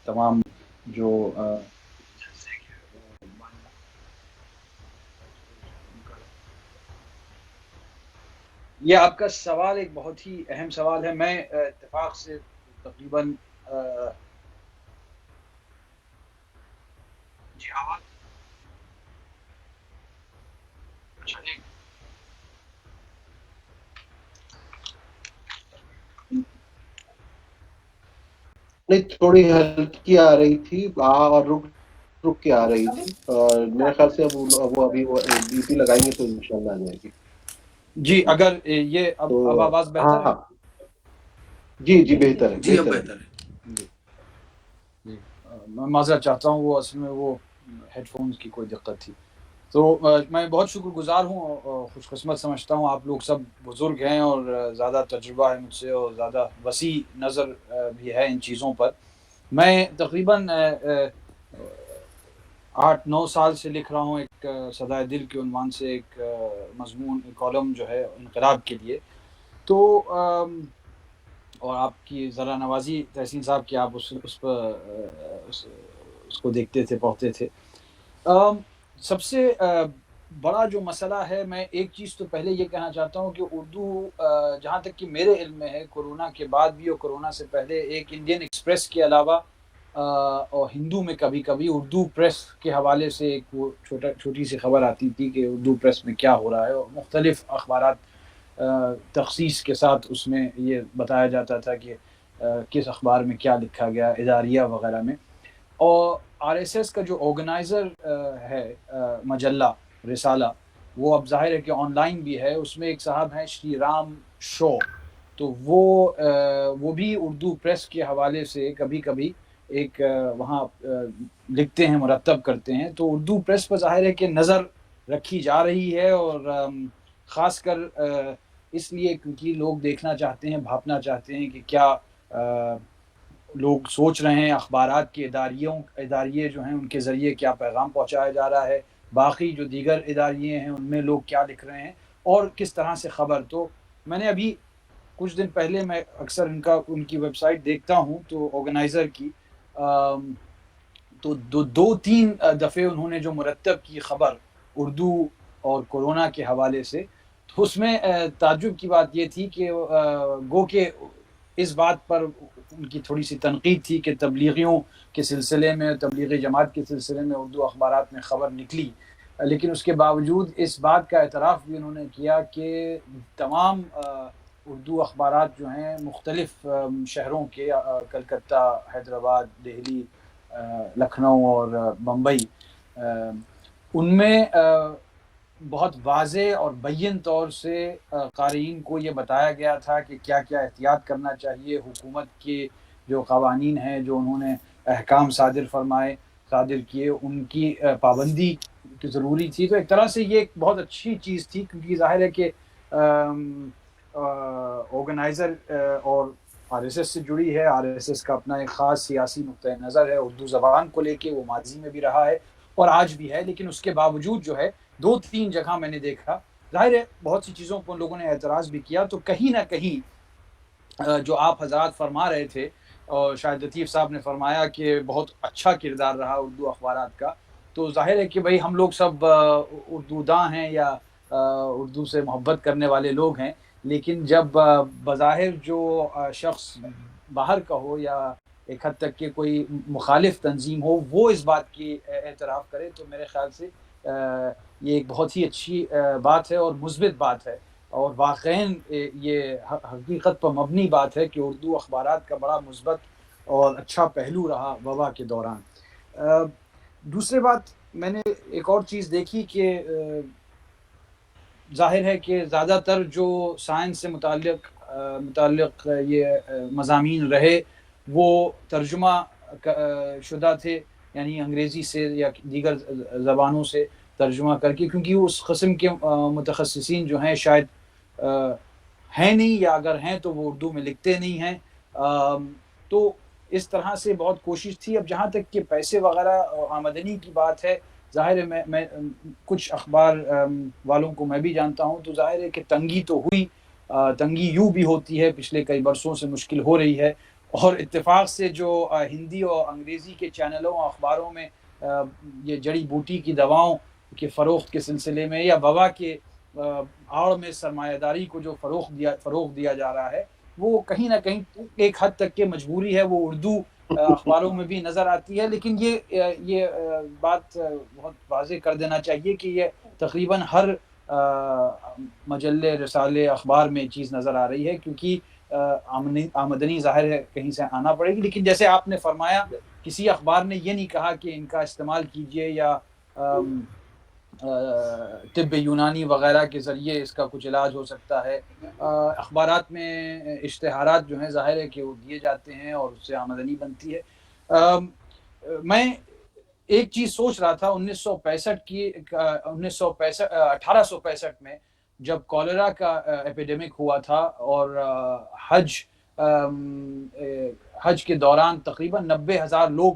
تمام جو یہ آپ کا سوال ایک بہت ہی اہم سوال ہے. میں اتفاق سے تقریباً جی آواز اچھا ایک نہیں تھوڑی ہلکی آ رہی تھی اور رک رک کے آ رہی تھی. میرے خیال سے اب وہ ابھی بی پی لگائیں گے تو انشاءاللہ آ جائے گی. جی اگر یہ تو اب آواز بہتر ہے. ہاں جی بہتر ہے جی اب بہتر ہے. بہتر ہے. جی جی میں معذرت چاہتا ہوں، وہ اصل میں وہ ہیڈ فونز کی کوئی دقت تھی. تو میں بہت شکر گزار ہوں، خوش قسمت سمجھتا ہوں. آپ لوگ سب بزرگ ہیں اور زیادہ تجربہ ہے مجھ سے اور زیادہ وسیع نظر بھی ہے ان چیزوں پر. میں تقریباً 8-9 سال سے لکھ رہا ہوں ایک صدائے دل کے عنوان سے ایک مضمون کالم جو ہے انقلاب کے لیے. تو اور آپ کی ذرا نوازی تحسین صاحب کہ آپ اس پر اس کو دیکھتے تھے، پڑھتے تھے. سب سے بڑا جو مسئلہ ہے، میں ایک چیز تو پہلے یہ کہنا چاہتا ہوں کہ اردو جہاں تک کہ میرے علم میں ہے، کورونا کے بعد بھی اور کورونا سے پہلے ایک انڈین ایکسپریس کے علاوہ اور ہندو میں کبھی کبھی اردو پریس کے حوالے سے ایک وہ چھوٹی سی خبر آتی تھی کہ اردو پریس میں کیا ہو رہا ہے، اور مختلف اخبارات تخصیص کے ساتھ اس میں یہ بتایا جاتا تھا کہ کس اخبار میں کیا لکھا گیا، اداریہ وغیرہ میں. اور آر ایس ایس کا جو آرگنائزر ہے مجلہ رسالہ، وہ اب ظاہر ہے کہ آن لائن بھی ہے. اس میں ایک صاحب ہیں شری رام شو، تو وہ بھی اردو پریس کے حوالے سے کبھی کبھی ایک وہاں لکھتے ہیں، مرتب کرتے ہیں. تو اردو پریس پر ظاہر ہے کہ نظر رکھی جا رہی ہے، اور خاص کر اس لیے کیونکہ لوگ دیکھنا چاہتے ہیں، بھاپنا چاہتے ہیں کہ کیا لوگ سوچ رہے ہیں، اخبارات کے اداریے جو ہیں ان کے ذریعے کیا پیغام پہنچایا جا رہا ہے، باقی جو دیگر اداریے ہیں ان میں لوگ کیا لکھ رہے ہیں اور کس طرح سے خبر. تو میں نے ابھی کچھ دن پہلے، میں اکثر ان کی ویب سائٹ دیکھتا ہوں تو آرگنائزر کی، تو 2-3 دفعے انہوں نے جو مرتب کی خبر اردو اور کورونا کے حوالے سے، تو اس میں تعجب کی بات یہ تھی کہ گو کہ اس بات پر ان کی تھوڑی سی تنقید تھی کہ تبلیغیوں کے سلسلے میں، تبلیغی جماعت کے سلسلے میں اردو اخبارات میں خبر نکلی، لیکن اس کے باوجود اس بات کا اعتراف بھی انہوں نے کیا کہ تمام اردو اخبارات جو ہیں مختلف شہروں کے، کلکتہ، حیدرآباد، دہلی، لکھنؤ اور بمبئی، ان میں بہت واضح اور بین طور سے قارئین کو یہ بتایا گیا تھا کہ کیا کیا احتیاط کرنا چاہیے. حکومت کے جو قوانین ہیں، جو انہوں نے احکام صادر کیے، ان کی پابندی کی ضروری تھی. تو ایک طرح سے یہ ایک بہت اچھی چیز تھی، کیونکہ ظاہر ہے کہ آرگنائزر اور آر ایس ایس سے جڑی ہے. آر ایس ایس کا اپنا ایک خاص سیاسی نقطۂ نظر ہے اردو زبان کو لے کے، وہ ماضی میں بھی رہا ہے اور آج بھی ہے. لیکن اس کے باوجود جو ہے 2-3 جگہ میں نے دیکھا، ظاہر ہے بہت سی چیزوں پر لوگوں نے اعتراض بھی کیا. تو کہیں نہ کہیں جو آپ حضرات فرما رہے تھے، اور شاید لطیف صاحب نے فرمایا کہ بہت اچھا کردار رہا اردو اخبارات کا، تو ظاہر ہے کہ بھئی ہم لوگ سب اردو داں ہیں یا اردو سے محبت کرنے والے لوگ ہیں. لیکن جب بظاہر جو شخص باہر کا ہو یا ایک حد تک کہ کوئی مخالف تنظیم ہو، وہ اس بات کی اعتراف کرے، تو میرے خیال سے یہ ایک بہت ہی اچھی بات ہے اور مثبت بات ہے، اور واقعاً یہ حقیقت پر مبنی بات ہے کہ اردو اخبارات کا بڑا مثبت اور اچھا پہلو رہا وبا کے دوران. دوسری بات، میں نے ایک اور چیز دیکھی کہ ظاہر ہے کہ زیادہ تر جو سائنس سے متعلق یہ مضامین رہے، وہ ترجمہ شدہ تھے، یعنی انگریزی سے یا دیگر زبانوں سے ترجمہ کر کے، کیونکہ اس قسم کے متخصصین جو ہیں شاید ہیں نہیں، یا اگر ہیں تو وہ اردو میں لکھتے نہیں ہیں. تو اس طرح سے بہت کوشش تھی. اب جہاں تک کہ پیسے وغیرہ آمدنی کی بات ہے، ظاہر ہے میں کچھ اخبار والوں کو میں بھی جانتا ہوں، تو ظاہر ہے کہ تنگی تو ہوئی، تنگی یوں بھی ہوتی ہے، پچھلے کئی برسوں سے مشکل ہو رہی ہے. اور اتفاق سے جو ہندی اور انگریزی کے چینلوں اور اخباروں میں یہ جڑی بوٹی کی دواؤں کے فروخت کے سلسلے میں یا وبا کے آڑ میں سرمایہ داری کو جو فروغ دیا جا رہا ہے، وہ کہیں نہ کہیں ایک حد تک کہ مجبوری ہے، وہ اردو اخباروں میں بھی نظر آتی ہے. لیکن یہ بات بہت واضح کر دینا چاہیے کہ یہ تقریباً ہر مجلے، رسالے، اخبار میں چیز نظر آ رہی ہے، کیونکہ آمدنی ظاہر ہے کہیں سے آنا پڑے گی. لیکن جیسے آپ نے فرمایا، کسی اخبار نے یہ نہیں کہا کہ ان کا استعمال کیجئے یا طب یونانی وغیرہ کے ذریعے اس کا کچھ علاج ہو سکتا ہے. اخبارات میں اشتہارات جو ہیں ظاہر ہے کہ وہ دیے جاتے ہیں اور اس سے آمدنی بنتی ہے. میں ایک چیز سوچ رہا تھا، 1865 میں جب کالرا کا ایپیڈیمک ہوا تھا اور حج کے دوران تقریباً 90,000 لوگ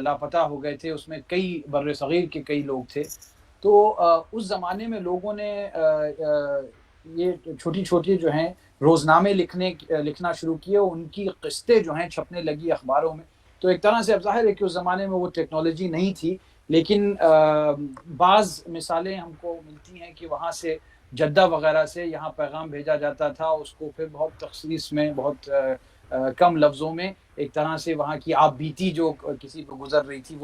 لاپتہ ہو گئے تھے، اس میں کئی بر صغیر کے کئی لوگ تھے. تو اس زمانے میں لوگوں نے یہ چھوٹی چھوٹی جو ہیں روزنامے لکھنا شروع کیے، ان کی قسطیں جو ہیں چھپنے لگی اخباروں میں. تو ایک طرح سے اب ظاہر ہے کہ اس زمانے میں وہ ٹیکنالوجی نہیں تھی، لیکن بعض مثالیں ہم کو ملتی ہیں کہ وہاں سے جدہ وغیرہ سے یہاں پیغام بھیجا جاتا تھا، اس کو پھر بہت تخصیص میں، بہت کم لفظوں میں ایک طرح سے وہاں کی آپ بیتی جو کسی کو گزر رہی تھی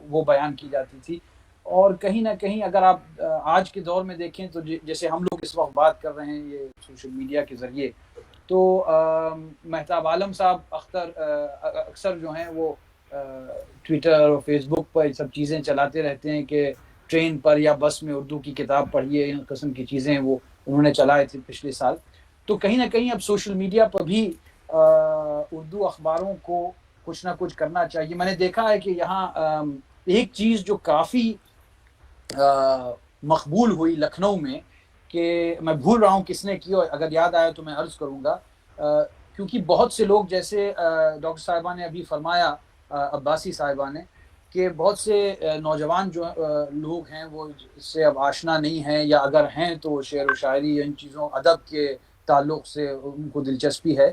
وہ بیان کی جاتی تھی. اور کہیں نہ کہیں اگر آپ آج کے دور میں دیکھیں تو جیسے ہم لوگ اس وقت بات کر رہے ہیں یہ سوشل میڈیا کے ذریعے، تو مہتاب عالم صاحب اکثر جو ہیں وہ ٹویٹر اور فیس بک پر یہ سب چیزیں چلاتے رہتے ہیں کہ ٹرین پر یا بس میں اردو کی کتاب پڑھیے، ان قسم کی چیزیں وہ انہوں نے چلائے تھے پچھلے سال. تو کہیں نہ کہیں اب سوشل میڈیا پر بھی اردو اخباروں کو کچھ نہ کچھ کرنا چاہیے. میں نے دیکھا ہے کہ یہاں ایک چیز جو کافی مقبول ہوئی لکھنؤ میں، کہ میں بھول رہا ہوں کس نے کی، اور اگر یاد آیا تو میں عرض کروں گا، کیونکہ بہت سے لوگ جیسے ڈاکٹر صاحبہ نے ابھی فرمایا، عباسی صاحبہ نے، کہ بہت سے نوجوان جو لوگ ہیں وہ اس سے اب آشنا نہیں ہیں، یا اگر ہیں تو شعر و شاعری ان چیزوں ادب کے تعلق سے ان کو دلچسپی ہے.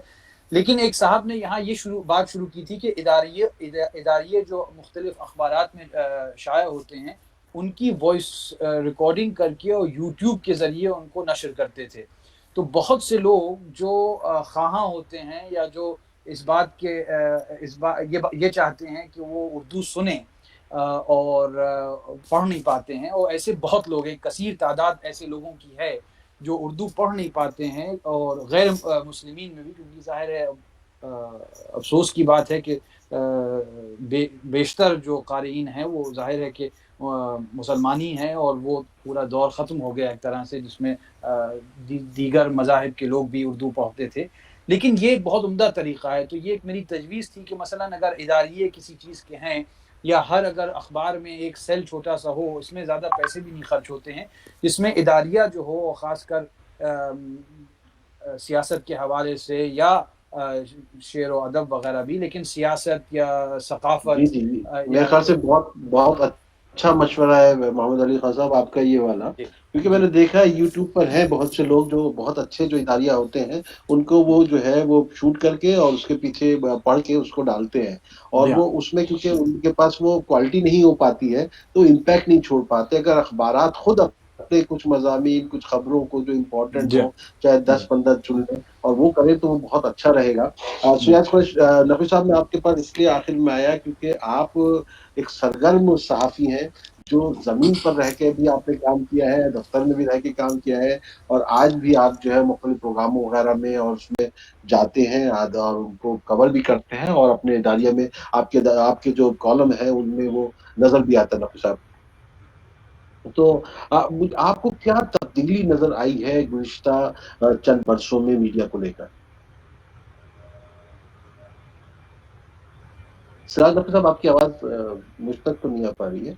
لیکن ایک صاحب نے یہاں یہ بات شروع کی تھی کہ اداریے جو مختلف اخبارات میں شائع ہوتے ہیں، ان کی وائس ریکارڈنگ کر کے اور یوٹیوب کے ذریعے ان کو نشر کرتے تھے. تو بہت سے لوگ جو خواہاں ہوتے ہیں یا جو اس بات کے یہ چاہتے ہیں کہ وہ اردو سنیں اور پڑھ نہیں پاتے ہیں، اور ایسے بہت لوگ ہیں، کثیر تعداد ایسے لوگوں کی ہے جو اردو پڑھ نہیں پاتے ہیں، اور غیر مسلمین میں بھی، کیونکہ ظاہر ہے افسوس کی بات ہے کہ بیشتر جو قارئین ہیں وہ ظاہر ہے کہ مسلمانی ہیں، اور وہ پورا دور ختم ہو گیا ایک طرح سے جس میں دیگر مذاہب کے لوگ بھی اردو پڑھتے تھے. لیکن یہ ایک بہت عمدہ طریقہ ہے. تو یہ ایک میری تجویز تھی کہ مثلا اگر اداریے کسی چیز کے ہیں، یا ہر اگر اخبار میں ایک سیل چھوٹا سا ہو، اس میں زیادہ پیسے بھی نہیں خرچ ہوتے ہیں، جس میں اداریہ جو ہو، خاص کر سیاست کے حوالے سے یا شعر و ادب وغیرہ بھی، لیکن سیاست یا ثقافت. جی میرے خیال سے بہت بہت اچھا مشورہ ہے محمد علی خان صاحب آپ کا یہ والا، کیونکہ میں نے دیکھا ہے یوٹیوب پر ہے بہت سے لوگ جو بہت اچھے جو اداریہ ہوتے ہیں، ان کو وہ جو ہے وہ شوٹ کر کے اور اس کے پیچھے پڑھ کے اس کو ڈالتے ہیں، اور وہ اس میں کیونکہ ان کے پاس وہ کوالٹی نہیں ہو پاتی ہے تو امپیکٹ نہیں چھوڑ پاتے. اگر اخبارات خود اپنے کچھ مضامین، کچھ خبروں کو جو امپورٹنٹ ہو، چاہے 10-15 چن لیں اور وہ کریں تو وہ بہت اچھا رہے گا. نقوی صاحب میں آپ کے پاس اس لیے آخر میں آیا کیونکہ آپ ایک سرگرم صحافی ہیں، جو زمین پر رہ کے بھی آپ نے کام کیا ہے، دفتر میں بھی رہ کے کام کیا ہے، اور آج بھی آپ جو ہے مختلف پروگراموں وغیرہ میں اور اس میں جاتے ہیں اور ان کو کور بھی کرتے ہیں، اور اپنے اداریہ میں آپ کے جو کالم ہیں ان میں وہ نظر بھی آتا ہے. نقوی صاحب، تو آپ کو کیا تبدیلی نظر آئی ہے گزشتہ چند برسوں میں میڈیا کو لے کر؟ سراج نقوی صاحب، آپ کی آواز مجھ تک تو نہیں آ پا رہی ہے.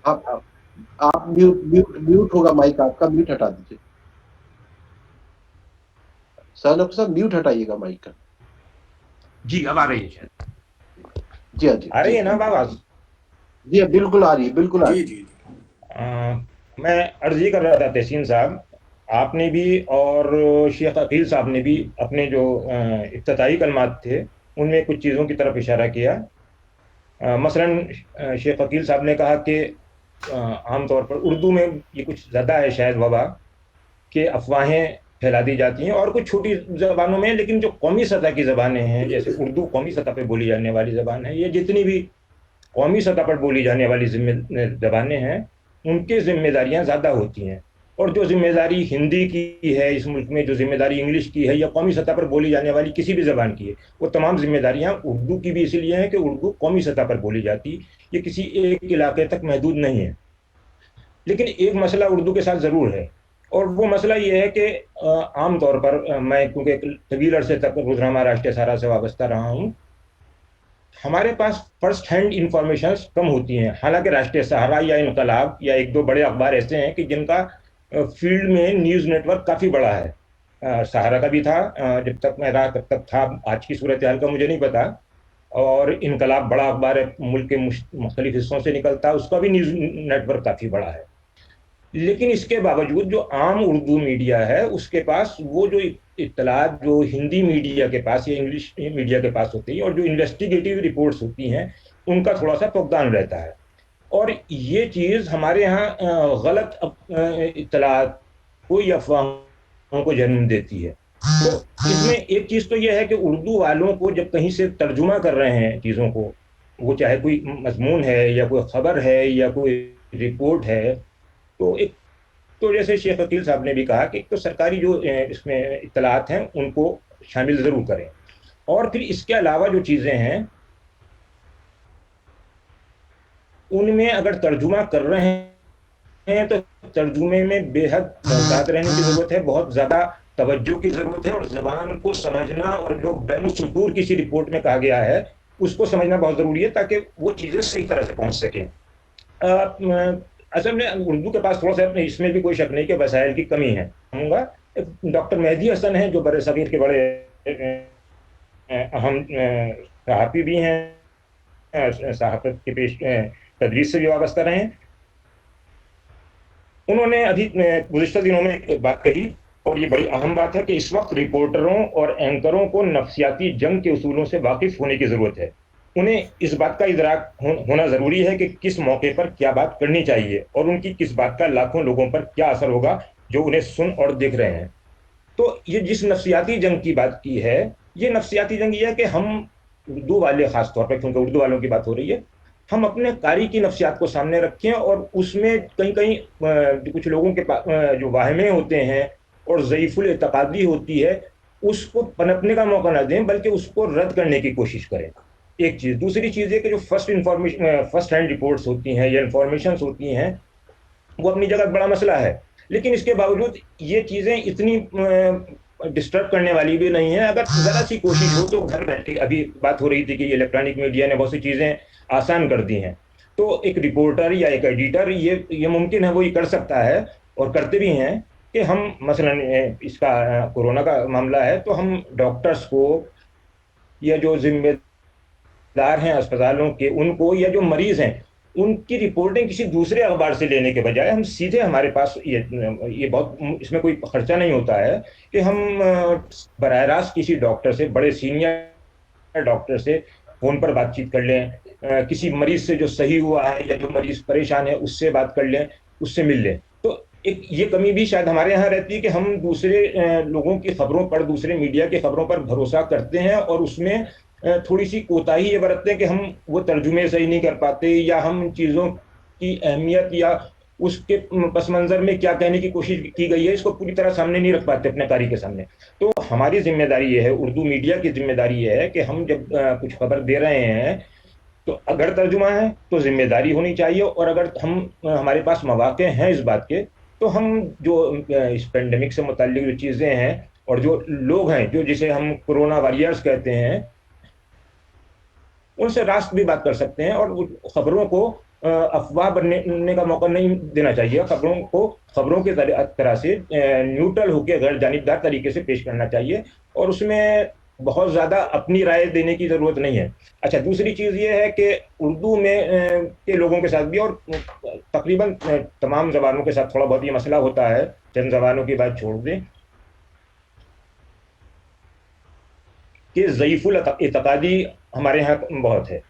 آپ میوٹ ہوگا، مائک آپ کا میوٹ ہٹا دیجیے. سراج نقوی صاحب میوٹ ہٹائیے گا مائک کا. جی اب آ رہی ہے، جی ہاں، جی آ رہی ہے نا آواز؟ جی بالکل آ رہی ہے، بالکل آ رہی ہے. جی میں عرض یہ کر رہا تھا تحسین صاحب آپ نے بھی اور شیخ عقیل صاحب نے بھی اپنے جو افتتاحی کلمات تھے ان میں کچھ چیزوں کی طرف اشارہ کیا. مثلا شیخ عقیل صاحب نے کہا کہ عام طور پر اردو میں یہ کچھ زیادہ ہے شاید وبا کہ افواہیں پھیلا دی جاتی ہیں، اور کچھ چھوٹی زبانوں میں، لیکن جو قومی سطح کی زبانیں ہیں جیسے اردو قومی سطح پہ بولی جانے والی زبان ہے، یہ جتنی بھی قومی سطح پر بولی جانے والی زبانیں ہیں ان کی ذمہ داریاں زیادہ ہوتی ہیں، اور جو ذمہ داری ہندی کی ہے اس ملک میں، جو ذمہ داری انگلش کی ہے یا قومی سطح پر بولی جانے والی کسی بھی زبان کی ہے، وہ تمام ذمہ داریاں اردو کی بھی اس لیے ہیں کہ اردو قومی سطح پر بولی جاتی، یہ کسی ایک علاقے تک محدود نہیں ہے. لیکن ایک مسئلہ اردو کے ساتھ ضرور ہے، اور وہ مسئلہ یہ ہے کہ عام طور پر میں کیونکہ طویل عرصے تک روزنامہ راشٹریہ سہارا سے وابستہ رہا ہوں، ہمارے پاس فرسٹ ہینڈ انفارمیشنز کم ہوتی ہیں. حالانکہ راشٹریہ سہارا یا انقلاب یا ایک دو بڑے اخبار ایسے ہیں کہ جن کا فیلڈ میں نیوز نیٹ ورک کافی بڑا ہے. سہارا کا بھی تھا جب تک میں رہا تب تک تھا، آج کی صورتحال کا مجھے نہیں پتا. اور انقلاب بڑا اخبار ہے، ملک کے مختلف حصوں سے نکلتا ہے، اس کا بھی نیوز نیٹ ورک کافی بڑا ہے. لیکن اس کے باوجود جو عام اردو میڈیا ہے اس کے پاس وہ جو اطلاعات جو ہندی میڈیا کے پاس یا انگلش میڈیا کے پاس ہوتی ہیں، اور جو انویسٹیگیٹو رپورٹس ہوتی ہیں، ان کا تھوڑا سا فقدان رہتا ہے. اور یہ چیز ہمارے ہاں غلط اطلاعات کو یا افواہوں کو جنم دیتی ہے. تو اس میں ایک چیز تو یہ ہے کہ اردو والوں کو جب کہیں سے ترجمہ کر رہے ہیں چیزوں کو، وہ چاہے کوئی مضمون ہے یا کوئی خبر ہے یا کوئی رپورٹ ہے، تو ایک تو جیسے شیخ عقیل صاحب نے بھی کہا کہ ایک تو سرکاری جو اس میں اطلاعات ہیں ان کو شامل ضرور کریں، اور پھر اس کے علاوہ جو چیزیں ہیں ان میں اگر ترجمہ کر رہے ہیں تو ترجمے میں بے حد محتاط رہنے کی ضرورت ہے، بہت زیادہ توجہ کی ضرورت ہے، اور زبان کو سمجھنا، اور جو بین السطور کسی رپورٹ میں کہا گیا ہے اس کو سمجھنا بہت ضروری ہے تاکہ وہ چیزیں صحیح طرح سے پہنچ سکیں. اصل میں اردو کے پاس تھوڑا سا اس میں بھی کوئی شک نہیں کہ وسائل کی کمی ہے. کہوں گا ڈاکٹر مہدی حسن ہیں جو بر صغیر کے بڑے اہم صحافی بھی ہیں، صحافت کے پیش تدریس سے بھی وابستہ رہے ہیں. انہوں نے ابھی گزشتہ دنوں میں ایک بات کہی، اور یہ بڑی اہم بات ہے، کہ اس وقت رپورٹروں اور اینکروں کو نفسیاتی جنگ کے اصولوں سے واقف ہونے کی ضرورت ہے. انہیں اس بات کا ادراک ہونا ضروری ہے کہ کس موقع پر کیا بات کرنی چاہیے، اور ان کی کس بات کا لاکھوں لوگوں پر کیا اثر ہوگا جو انہیں سن اور دیکھ رہے ہیں. تو یہ جس نفسیاتی جنگ کی بات کی ہے، یہ نفسیاتی جنگ یہ ہے کہ ہم اردو والے، خاص طور پر کیونکہ اردو والوں کی بات ہو رہی ہے، ہم اپنے قاری کی نفسیات کو سامنے رکھیں، اور اس میں کہیں کہیں کچھ لوگوں کے جو واہمے ہوتے ہیں اور ضعیف الاعتقادی ہوتی ہے اس کو پنپنے کا موقع نہ دیں، بلکہ اس کو رد کرنے کی کوشش کریں. ایک چیز. دوسری چیز ہے کہ جو فرسٹ ہینڈ رپورٹس ہوتی ہیں یا انفارمیشنز ہوتی ہیں وہ اپنی جگہ بڑا مسئلہ ہے، لیکن اس کے باوجود یہ چیزیں اتنی ڈسٹرب کرنے والی بھی نہیں ہیں. اگر ذرا سی کوشش ہو تو گھر بیٹھے، ابھی بات ہو رہی تھی کہ الیکٹرانک میڈیا نے بہت سی چیزیں آسان کر دی ہیں، تو ایک رپورٹر یا ایک ایڈیٹر یہ ممکن ہے وہ یہ کر سکتا ہے، اور کرتے بھی ہیں، کہ ہم مثلا اس کا کورونا کا معاملہ ہے تو ہم ڈاکٹرز کو یا جو ذمہ دار ہیں اسپتالوں کے ان کو، یا جو مریض ہیں ان کی رپورٹیں کسی دوسرے اخبار سے لینے کے بجائے ہم سیدھے، ہمارے پاس یہ بہت، اس میں کوئی خرچہ نہیں ہوتا ہے کہ ہم براہ راست کسی ڈاکٹر سے، بڑے سینئر ڈاکٹر سے فون پر بات چیت کر لیں، کسی مریض سے جو صحیح ہوا ہے یا جو مریض پریشان ہے اس سے بات کر لیں، اس سے مل لیں. تو ایک یہ کمی بھی شاید ہمارے یہاں رہتی ہے کہ ہم دوسرے لوگوں کی خبروں پر، دوسرے میڈیا کی خبروں پر بھروسہ کرتے ہیں، اور اس میں تھوڑی سی کوتاہی یہ برتتے ہیں کہ ہم وہ ترجمے صحیح نہیں کر پاتے، یا ہم چیزوں کی اہمیت یا اس کے پس منظر میں کیا کہنے کی کوشش کی گئی ہے اس کو پوری طرح سامنے نہیں رکھ پاتے اپنے قاری کے سامنے. تو ہماری ذمہ داری یہ ہے، اردو میڈیا کی ذمہ داری یہ ہے کہ ہم جب کچھ خبر دے رہے ہیں تو اگر ترجمہ ہے تو ذمہ داری ہونی چاہیے، اور اگر ہمارے پاس مواقع ہیں اس بات کے، تو ہم جو اس پینڈیمک سے متعلق جو چیزیں ہیں اور جو لوگ ہیں جو جسے ہم کورونا واریئرز کہتے ہیں، ان سے راست بھی بات کر سکتے ہیں، اور خبروں کو افواہ بننے کا موقع نہیں دینا چاہیے. خبروں کو خبروں کے طرح سے نیوٹرل ہو کے غیر جانبدار طریقے سے پیش کرنا چاہیے، اور اس میں بہت زیادہ اپنی رائے دینے کی ضرورت نہیں ہے. اچھا دوسری چیز یہ ہے کہ اردو میں کے لوگوں کے ساتھ بھی اور تقریباً تمام زبانوں کے ساتھ تھوڑا بہت یہ مسئلہ ہوتا ہے, چند زبانوں کی بات چھوڑ دیں, کہ ضعیف الاعتقادی ہمارے یہاں بہت ہے,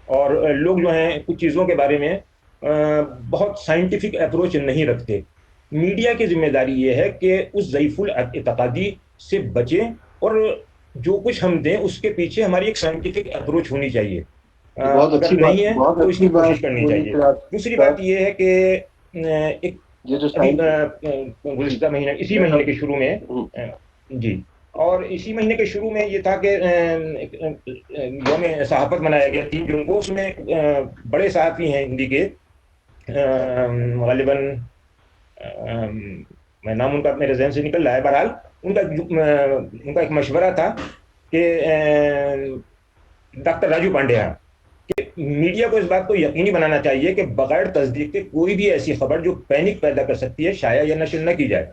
اور لوگ جو ہیں کچھ چیزوں کے بارے میں بہت سائنٹیفک اپروچ نہیں رکھتے. میڈیا کی ذمہ داری یہ ہے کہ اس ضعیف الاعتقادی سے بچیں, اور جو کچھ ہم دیں اس کے پیچھے ہماری ایک سائنٹیفک اپروچ ہونی چاہیے. بہت اگر اچھی بات, نہیں ہے بہت تو اس کی اچھی کوشش بات کرنی بولی چاہیے. سراج دوسری صاحب. بات یہ ہے کہ ایک یہ جو ابھی جی گزشتہ مہینے اسی میں مہینے کے شروع میں ہوں، جی, اور اسی مہینے کے شروع میں یہ تھا کہ یوم صحافت منایا گیا 3 جون کو. اس میں بڑے صحافی ہیں ہندی کے, غالباً میں نام ان کا میرے ذہن سے نکل رہا ہے, بہرحال ان کا ایک مشورہ تھا کہ ڈاکٹر راجو پانڈیا کہ میڈیا کو اس بات کو یقینی بنانا چاہیے کہ بغیر تصدیق کے کوئی بھی ایسی خبر جو پینک پیدا کر سکتی ہے شائع یا نشر نہ کی جائے.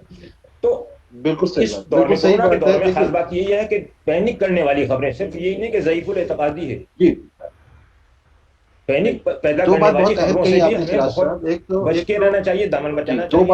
تو بالکل صحیح اس بات, دور بالکل میں صحیح کورونا کے بات دور ہے. میں دیکھیے خاص بات یہی ہے کہ پینک کرنے والی خبریں صرف یہی نہیں کہ ضعیف الاعتقادی ہے, جی پینک پیدا دو کرنے بات والی بہت اہم خبروں سے کہی بھی آپ نے ہمیں سراج بہت صاحب. ایک تو بچ کے رہنا چاہیے, دامن جی بچانا چاہیے.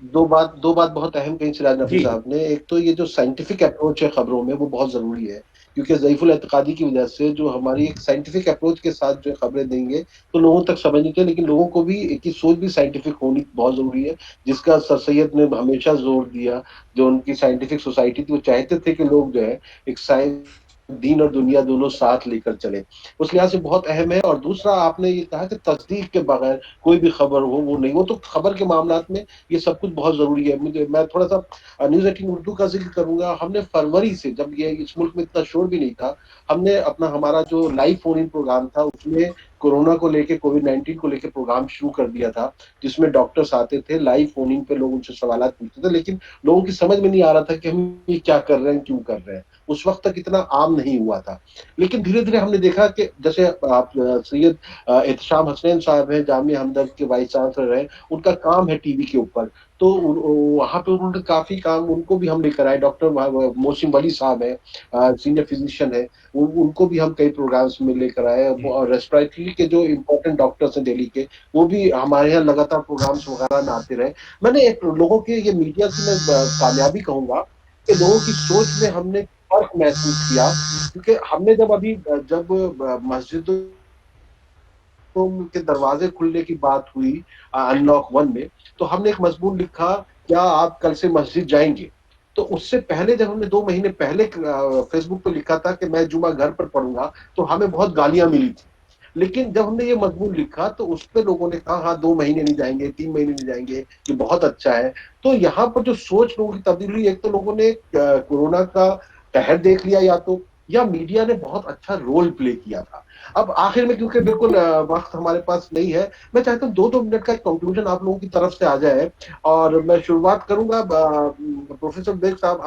دو بات بہت اہم کہی سراج نقوی جی صاحب نے. ایک تو یہ جو سائنٹیفک اپروچ ہے خبروں میں وہ بہت ضروری ہے, کیونکہ ضعیف الاعتقادی کی وجہ سے جو ہماری ایک سائنٹیفک اپروچ کے ساتھ جو خبریں دیں گے تو لوگوں تک سمجھنے کے, لیکن لوگوں کو بھی ایک سوچ بھی سائنٹیفک ہونی بہت ضروری ہے, جس کا سر سید نے ہمیشہ زور دیا. جو ان کی سائنٹیفک سوسائٹی تھی وہ چاہتے تھے کہ لوگ جو ہے ایک دین اور دنیا دونوں ساتھ لے کر چلے, اس لحاظ سے بہت اہم ہے. اور دوسرا آپ نے یہ کہا کہ تصدیق کے بغیر کوئی بھی خبر ہو وہ نہیں, وہ تو خبر کے معاملات میں یہ سب کچھ بہت ضروری ہے. میں تھوڑا سا نیوز 18 اردو کا ذکر کروں گا. ہم نے فروری سے, جب یہ اس ملک میں اتنا شور بھی نہیں تھا, ہم نے ہمارا جو لائیو فون ان پروگرام تھا اس میں کورونا کو لے کے, کووڈ-19 کو لے کے پروگرام شروع کر دیا تھا, جس میں ڈاکٹرس آتے تھے لائیو فون ان پہ, لوگ ان سے سوالات پوچھتے تھے. لیکن لوگوں کی سمجھ میں نہیں آ رہا تھا کہ ہم یہ کیا کر رہے ہیں, کیوں کر رہے ہیں. اس وقت تک اتنا عام نہیں ہوا تھا. لیکن دھیرے دھیرے ہم نے دیکھا کہ جیسے آپ سید احتشام حسنین صاحب ہیں, جامعہ ہمدرد کے وائس چانسلر ہیں, ان کا کام ہے ٹی وی کے اوپر, تو وہاں پہ انہوں نے کافی کام, ان کو بھی ہم لے کر آئے. ڈاکٹر محسن ولی صاحب ہیں, سینئر فزیشین ہیں, ان کو بھی ہم کئی پروگرامس میں لے کر آئے. اور ریسپریٹری کے جو امپورٹنٹ ڈاکٹرس ہیں دہلی کے, وہ بھی ہمارے یہاں لگاتار پروگرامس وغیرہ میں آتے رہے. میں نے ایک لوگوں کے یہ میڈیا کی میں کامیابی کہوں گا کہ لوگوں کی سوچ میں ہم نے فرق محسوس کیا, کیونکہ ہم نے جب مسجد کے دروازے کھلنے کی بات ہوئی ان لاک 1 میں, تو ہم نے ایک مضمون لکھا, کیا آپ کل سے مسجد جائیں گے. تو اس سے پہلے جب ہم نے 2 مہینے پہلے فیس بک پہ لکھا تھا کہ میں جمعہ گھر پر پڑھوں گا, تو ہمیں بہت گالیاں ملی تھی. لیکن جب ہم نے یہ مضمون لکھا تو اس پہ لوگوں نے کہا ہاں 2 مہینے نہیں جائیں گے, 3 مہینے نہیں جائیں گے, یہ بہت اچھا ہے. تو یہاں پر جو سوچ لوگوں کی تبدیلی ہوئی, ایک تو لوگوں نے کورونا کا قہر دیکھ لیا, یا میڈیا نے بہت اچھا رول پلے کیا تھا. اب آخر میں کیونکہ بالکل وقت ہمارے پاس نہیں ہے, میں چاہتا ہوں 2 منٹ کا ایک کنکلوژن آپ لوگوں کی طرف سے آ جائے. اور میں شروعات کروں گا پروفیسر بیگ صاحب,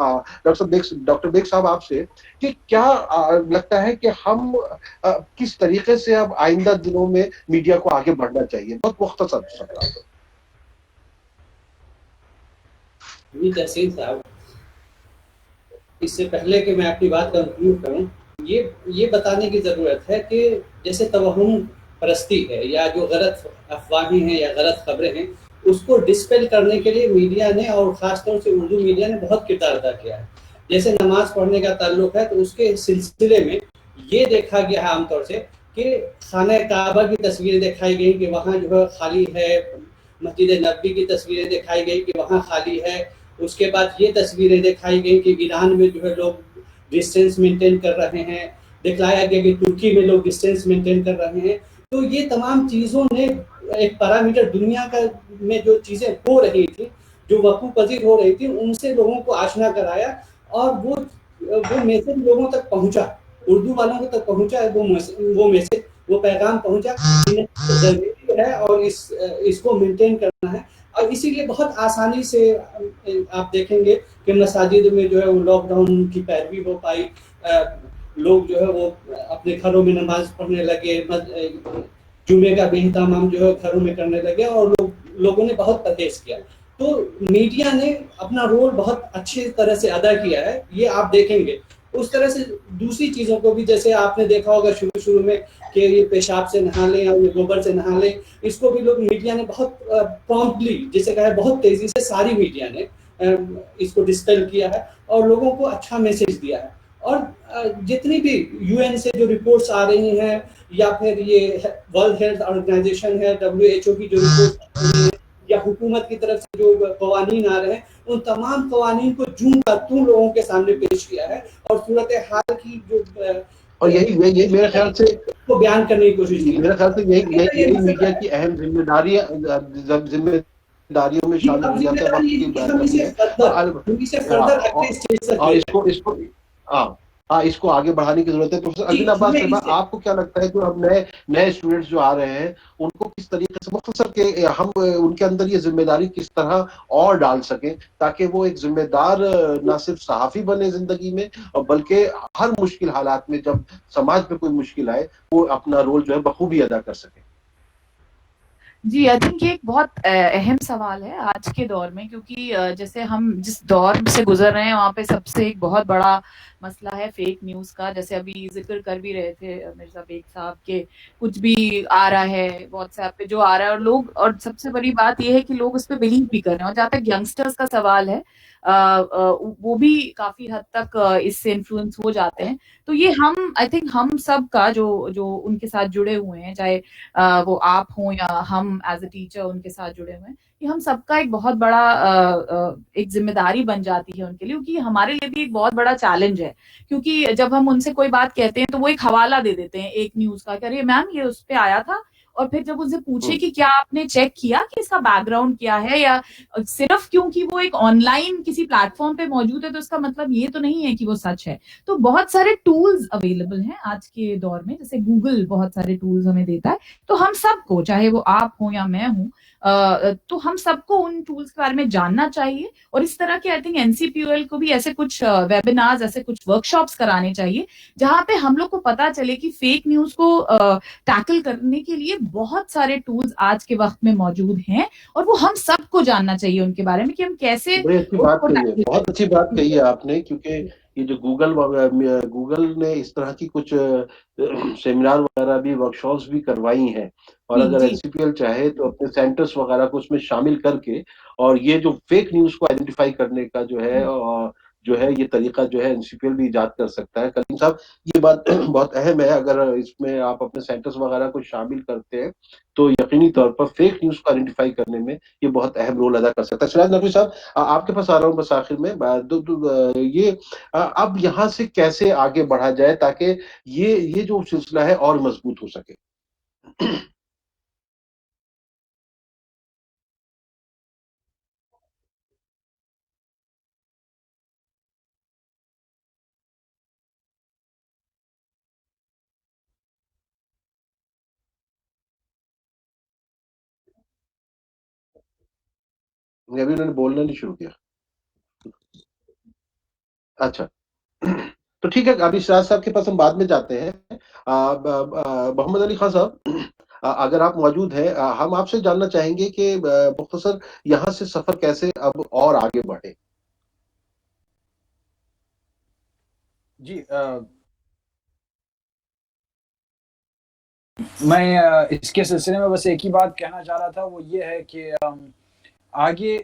ڈاکٹر بیگ صاحب آپ سے, کہ کیا لگتا ہے کہ ہم کس طریقے سے اب آئندہ دنوں میں میڈیا کو آگے بڑھنا چاہیے, بہت مختصر سکتا. جی تحسین صاحب, اس سے پہلے کہ میں اپنی بات کنکلوڈ کروں, یہ بتانے کی ضرورت ہے کہ جیسے توہم پرستی ہے یا جو غلط افواہیں ہیں یا غلط خبریں ہیں, اس کو ڈسپیل کرنے کے لیے میڈیا نے, اور خاص طور سے اردو میڈیا نے بہت کردار ادا کیا ہے. جیسے نماز پڑھنے کا تعلق ہے تو اس کے سلسلے میں یہ دیکھا گیا ہے عام طور سے کہ خانہ کعبہ کی تصویریں دکھائی گئی کہ وہاں جو ہے خالی ہے, مسجد نبوی کی تصویریں دکھائی گئی کہ وہاں خالی ہے. اس کے بعد یہ تصویریں دکھائی گئی کہ ایران میں جو ہے لوگ ڈسٹینس مینٹین کر رہے ہیں, دکھلایا گیا کہ ترکی میں لوگ ڈسٹینس مینٹین کر رہے ہیں. تو یہ تمام چیزوں نے ایک پیرامیٹر دنیا کا میں جو چیزیں ہو رہی تھی, جو وقوع پذیر ہو رہی تھی, ان سے لوگوں کو آشنا کرایا, اور وہ میسج لوگوں تک پہنچا, اردو والوں تک پہنچا, وہ میسج, وہ پیغام پہنچا. ضروری ہے اور اس کو مینٹین کرنا ہے. اور اسی لیے بہت آسانی سے آپ دیکھیں گے کہ مساجد میں جو ہے وہ لاک ڈاؤن کی پیروی ہو پائی, لوگ جو ہے وہ اپنے گھروں میں نماز پڑھنے لگے, جمعے کا بھی اہتمام جو ہے گھروں میں کرنے لگے, اور لوگوں نے بہت پرہیز کیا. تو میڈیا نے اپنا رول بہت اچھی طرح سے ادا کیا ہے، یہ آپ دیکھیں گے. اس طرح سے دوسری چیزوں کو بھی، جیسے آپ نے دیکھا ہوگا شروع میں کہ یہ پیشاب سے نہا لیں اور یہ گوبر سے نہا لیں، اس کو بھی لوگ میڈیا نے بہت پرومپٹلی، جسے کہا ہے بہت تیزی سے، ساری میڈیا نے اس کو ڈسپیل کیا ہے اور لوگوں کو اچھا میسج دیا ہے. اور جتنی بھی یو این سے جو رپورٹس آ رہی ہیں، یا پھر یہ ورلڈ ہیلتھ آرگنائزیشن ہے WHO کی جو رپورٹس آ رہی ہیں، یا حکومت کی طرف سے جو قوانین آ رہے ہیں، ان تمام قوانین کو جون کا تو لوگوں کے سامنے پیش کیا ہے اور صورتحال کی جو اور یہی میرے خیال سے کو بیان کرنے کی کوشش کی. میرے خیال سے یہی میڈیا کی اہم ذمہ داریوں میں شامل ہو جاتا ہے وقت کی کمی ہے. اور اس کو اس کو آگے بڑھانے کی ضرورت ہے. پروفیسر الوین عباس صاحبہ، آپ کو کیا لگتا ہے جو اب نئے اسٹوڈنٹس جو آ رہے ہیں، ان کو کس طریقے سے مختصر کہ ہم ان کے اندر یہ ذمہ داری کس طرح اور ڈال سکیں تاکہ وہ ایک ذمہ دار نہ صرف صحافی بنے زندگی میں، بلکہ ہر مشکل حالات میں جب سماج پہ کوئی مشکل آئے وہ اپنا رول جو ہے بخوبی ادا کر سکے؟ جی، آئی تھنک یہ ایک بہت اہم سوال ہے آج کے دور میں، کیونکہ جیسے ہم جس دور سے گزر رہے ہیں وہاں پہ سب سے ایک بہت بڑا مسئلہ ہے فیک نیوز کا. جیسے ابھی ذکر کر بھی رہے تھے مرزا بیگ صاحب کے، کچھ بھی آ رہا ہے واٹس ایپ پہ جو آ رہا ہے، اور سب سے بڑی بات یہ ہے کہ لوگ اس پہ بلیو بھی کر رہے ہیں. اور جہاں تک ینگسٹرز کا سوال ہے، وہ بھی کافی حد تک اس سے انفلوئنس ہو جاتے ہیں. تو یہ آئی تھنک ہم سب کا جو ان کے ساتھ جڑے ہوئے ہیں، چاہے وہ آپ ہوں یا ہم ایز اے ٹیچر ان کے ساتھ جڑے ہوئے ہیں، یہ ہم سب کا ایک بہت بڑا ایک ذمہ داری بن جاتی ہے ان کے لیے، کیونکہ ہمارے لیے بھی ایک بہت بڑا چیلنج ہے. کیونکہ جب ہم ان سے کوئی بات کہتے ہیں تو وہ ایک حوالہ دے دیتے ہیں ایک نیوز کا کہ ارے میم یہ اس پہ آیا تھا، اور پھر جب ان سے پوچھے کہ کیا آپ نے چیک کیا کہ اس کا بیک گراؤنڈ کیا ہے، یا صرف کیونکہ وہ ایک آن لائن کسی پلیٹ فارم پہ موجود ہے تو اس کا مطلب یہ تو نہیں ہے کہ وہ سچ ہے. تو بہت سارے ٹولز اویلیبل ہیں آج کے دور میں، جیسے گوگل بہت سارے ٹولز ہمیں دیتا ہے. تو ہم سب کو، چاہے وہ آپ ہوں یا میں ہوں، تو ہم سب کو ان ٹولز کے بارے میں جاننا چاہیے. اور اس طرح کے آئی تھنک NCPOL کو بھی ایسے کچھ ویبینارز، ایسے کچھ ورکشاپس کرانے چاہیے جہاں پہ ہم لوگ کو پتا چلے کہ فیک نیوز کو ٹیکل کرنے کے لیے بہت سارے ٹولز آج کے وقت میں موجود ہیں، اور وہ ہم سب کو جاننا چاہیے ان کے بارے میں کہ ہم کیسے. بڑی اچھی بات کہی ہے، بہت اچھی بات کہی ہے آپ نے. کیونکہ یہ جو گوگل نے اس طرح کی کچھ سیمینار وغیرہ بھی، ورکشاپس بھی کروائی ہیں، اور اگر NCPL چاہے تو اپنے سینٹرز وغیرہ کو اس میں شامل کر کے، اور یہ جو فیک نیوز کو آئیڈینٹیفائی کرنے کا جو ہے یہ طریقہ جو ہے NCPL بھی ایجاد کر سکتا ہے. کلیم صاحب، یہ بات بہت اہم ہے. اگر اس میں آپ اپنے سینٹرز وغیرہ کو شامل کرتے ہیں تو یقینی طور پر فیک نیوز کو آئیڈینٹیفائی کرنے میں یہ بہت اہم رول ادا کر سکتا ہے. سراج نقوی صاحب، آپ کے پاس آ رہا ہوں بس آخر میں. یہ اب یہاں سے کیسے آگے بڑھا جائے تاکہ یہ جو سلسلہ ہے اور مضبوط ہو سکے؟ ابھی انہوں نے بولنا نہیں شروع کیا. اچھا، تو ٹھیک ہے، ابھی سراج صاحب کے پاس ہم بعد میں جاتے ہیں. محمد علی خان صاحب، اگر آپ موجود ہیں، ہم آپ سے جاننا چاہیں گے کہ مختصر یہاں سے سفر کیسے اب اور آگے بڑھے. جی، میں اس کے سلسلے میں بس ایک ہی بات کہنا چاہ رہا تھا، وہ یہ ہے کہ آگے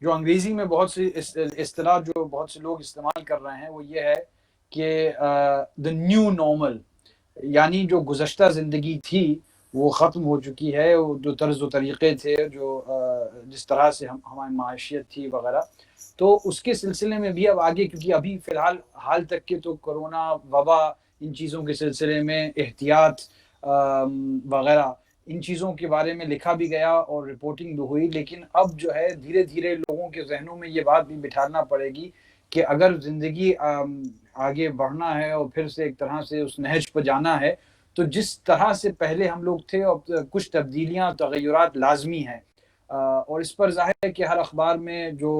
جو انگریزی میں بہت سی اصطلاح جو بہت سے لوگ استعمال کر رہے ہیں وہ یہ ہے کہ دا نیو نارمل، یعنی جو گزشتہ زندگی تھی وہ ختم ہو چکی ہے. وہ جو طرز و طریقے تھے، جو جس طرح سے ہماری معاشیت تھی وغیرہ، تو اس کے سلسلے میں بھی اب آگے، کیونکہ ابھی فی الحال حال تک کے تو کرونا وبا ان چیزوں کے سلسلے میں احتیاط وغیرہ ان چیزوں کے بارے میں لکھا بھی گیا اور رپورٹنگ بھی ہوئی. لیکن اب جو ہے دھیرے دھیرے لوگوں کے ذہنوں میں یہ بات بھی بٹھانا پڑے گی کہ اگر زندگی آگے بڑھنا ہے اور پھر سے ایک طرح سے اس نہج پہ جانا ہے تو جس طرح سے پہلے ہم لوگ تھے اب کچھ تبدیلیاں تغیرات لازمی ہیں. اور اس پر ظاہر ہے کہ ہر اخبار میں جو